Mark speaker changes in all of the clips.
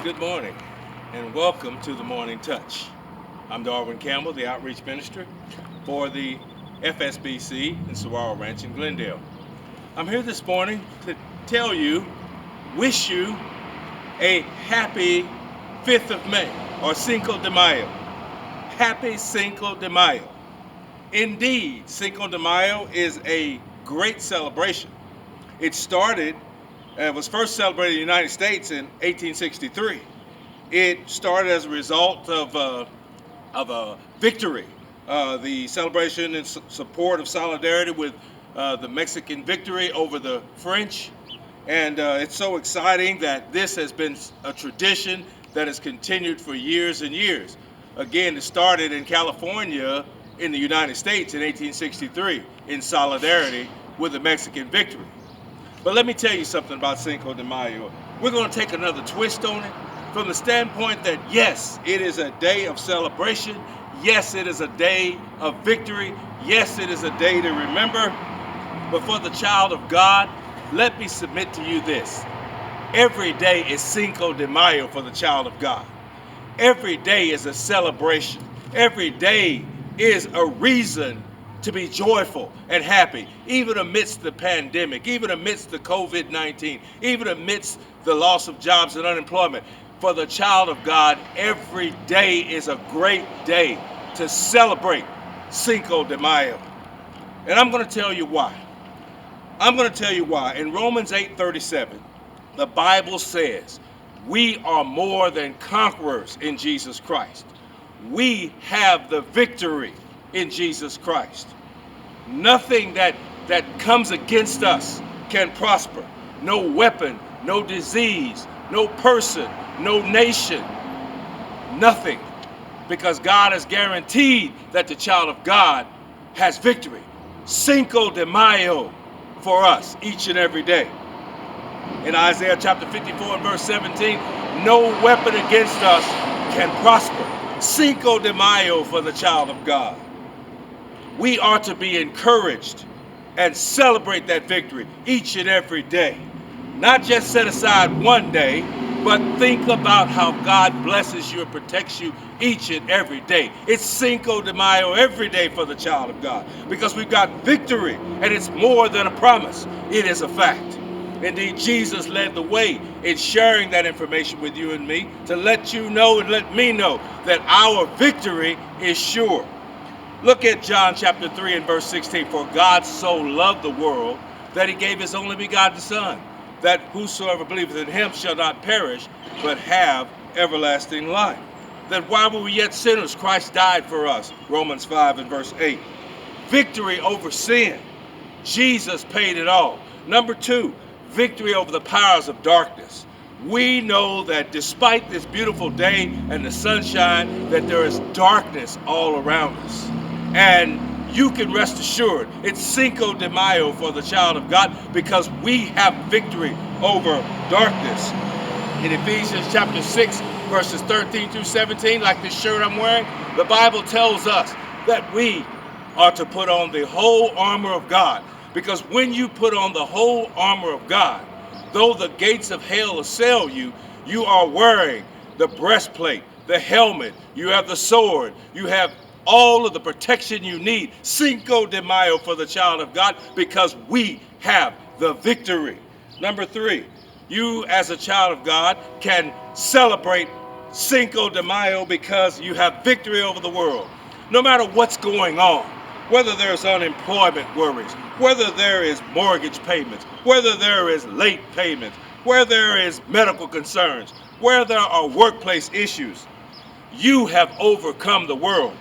Speaker 1: Good morning and welcome to the Morning Touch. I'm Darwin Campbell, the Outreach Minister for the FSBC in Saguaro Ranch in Glendale. I'm here this morning to tell you, wish you a happy 5th of May or Cinco de Mayo. Happy Cinco de Mayo. Indeed, Cinco de Mayo is a great celebration. It was first celebrated in the United States in 1863. It started as a result of a victory, the celebration in support of solidarity with the Mexican victory over the French. And it's so exciting that this has been a tradition that has continued for years and years. Again, it started in California in the United States in 1863 in solidarity with the Mexican victory. But let me tell you something about Cinco de Mayo. We're going to take another twist on it from the standpoint that, yes, it is a day of celebration. Yes, it is a day of victory. Yes, it is a day to remember. But for the child of God, let me submit to you this. Every day is Cinco de Mayo for the child of God. Every day is a celebration. Every day is a reason to be joyful and happy, even amidst the pandemic, even amidst the COVID-19, even amidst the loss of jobs and unemployment. For the child of God, every day is a great day to celebrate Cinco de Mayo. And I'm going to tell you why. I'm going to tell you why. In Romans 8:37, the Bible says, we are more than conquerors in Jesus Christ. We have the victory in Jesus Christ. Nothing that comes against us can prosper. No weapon, no disease, no person, no nation, nothing. Because God has guaranteed that the child of God has victory. Cinco de Mayo for us each and every day. In Isaiah chapter 54 and verse 17, no weapon against us can prosper. Cinco de Mayo for the child of God. We are to be encouraged and celebrate that victory each and every day. Not just set aside one day, but think about how God blesses you and protects you each and every day. It's Cinco de Mayo every day for the child of God because we've got victory, and it's more than a promise. It is a fact. Indeed, Jesus led the way in sharing that information with you and me to let you know and let me know that our victory is sure. Look at John chapter 3 and verse 16. For God so loved the world that he gave his only begotten Son, that whosoever believeth in him shall not perish, but have everlasting life. That while we were yet sinners, Christ died for us. Romans 5 and verse 8. Victory over sin. Jesus paid it all. Number 2, victory over the powers of darkness. We know that despite this beautiful day and the sunshine, that there is darkness all around us. And you can rest assured it's Cinco de Mayo for the child of God because we have victory over darkness. In Ephesians chapter 6, verses 13 through 17, like this shirt I'm wearing, the Bible tells us that we are to put on the whole armor of God. Because when you put on the whole armor of God, though the gates of hell assail you, you are wearing the breastplate, the helmet, you have the sword, you have all of the protection you need. Cinco de Mayo for the child of God because we have the victory. Number 3, you as a child of God can celebrate Cinco de Mayo because you have victory over the world. No matter what's going on, whether there's unemployment worries, whether there is mortgage payments, whether there is late payments, where there is medical concerns, where there are workplace issues, you have overcome the world.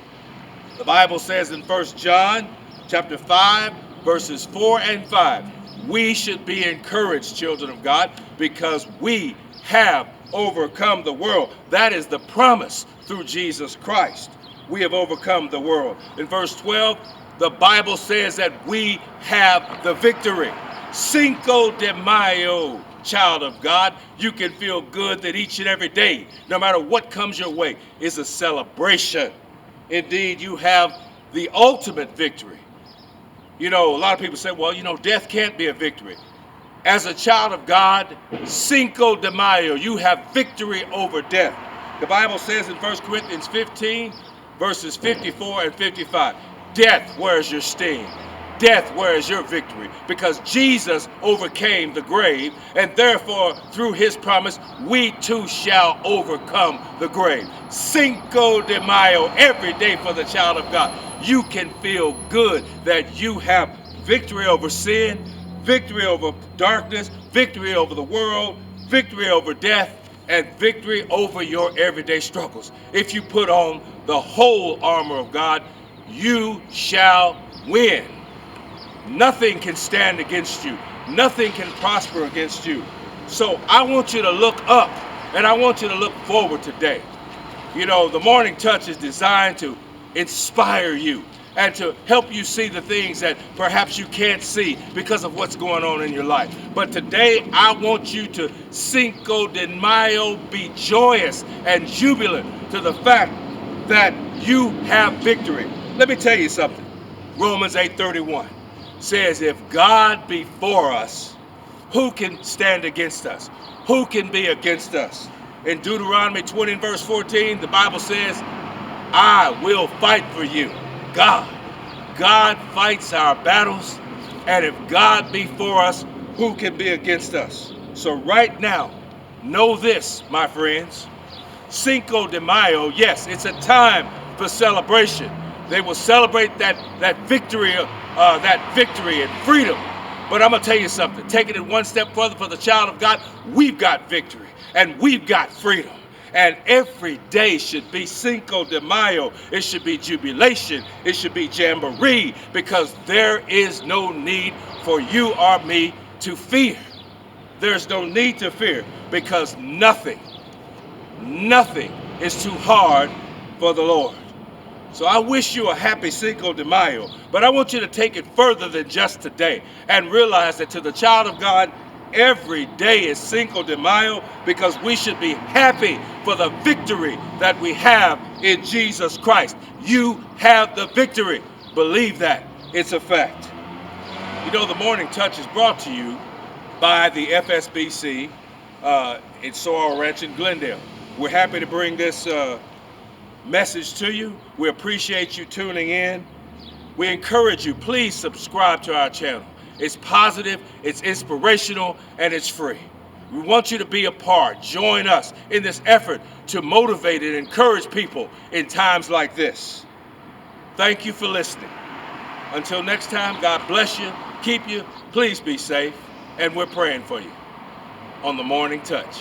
Speaker 1: The Bible says in 1 John chapter 5, verses 4 and 5, we should be encouraged, children of God, because we have overcome the world. That is the promise through Jesus Christ. We have overcome the world. In verse 12, the Bible says that we have the victory. Cinco de Mayo, child of God. You can feel good that each and every day, no matter what comes your way, is a celebration. Indeed, you have the ultimate victory. You know, a lot of people say, well, death can't be a victory. As a child of God, Cinco de Mayo, you have victory over death. The Bible says in 1 Corinthians 15, verses 54 and 55, death, where is your sting? Death, where is your victory? Because Jesus overcame the grave, and therefore, through his promise, we too shall overcome the grave. Cinco de Mayo, every day for the child of God. You can feel good that you have victory over sin, victory over darkness, victory over the world, victory over death, and victory over your everyday struggles. If you put on the whole armor of God, you shall win. Nothing can stand against you. Nothing can prosper against you. So I want you to look up, and I want you to look forward today. You know, the Morning Touch is designed to inspire you and to help you see the things that perhaps you can't see because of what's going on in your life. But today, I want you to Cinco de Mayo, be joyous and jubilant to the fact that you have victory. Let me tell you something. Romans 8:31 says, if God be for us, who can stand against us? Who can be against us? In Deuteronomy 20 and verse 14, the Bible says, I will fight for you. God fights our battles, and if God be for us, who can be against us? So right now, know this, my friends. Cinco de Mayo, yes, it's a time for celebration. They will celebrate that victory and freedom. But I'm going to tell you something. Taking it one step further for the child of God, we've got victory and we've got freedom. And every day should be Cinco de Mayo. It should be jubilation. It should be jamboree, because there is no need for you or me to fear. There's no need to fear, because nothing is too hard for the Lord. So I wish you a happy Cinco de Mayo, but I want you to take it further than just today and realize that to the child of God, every day is Cinco de Mayo, because we should be happy for the victory that we have in Jesus Christ. You have the victory. Believe that. It's a fact. You know, the Morning Touch is brought to you by the FSBC in Sorrel Ranch in Glendale. We're happy to bring this message to you. We appreciate you tuning in. We encourage you, please subscribe to our channel. It's positive, it's inspirational, and it's free. We want you to be a part. Join us in this effort to motivate and encourage people in times like this. Thank you for listening. Until next time, God bless you, keep you, please be safe, and we're praying for you on The Morning Touch.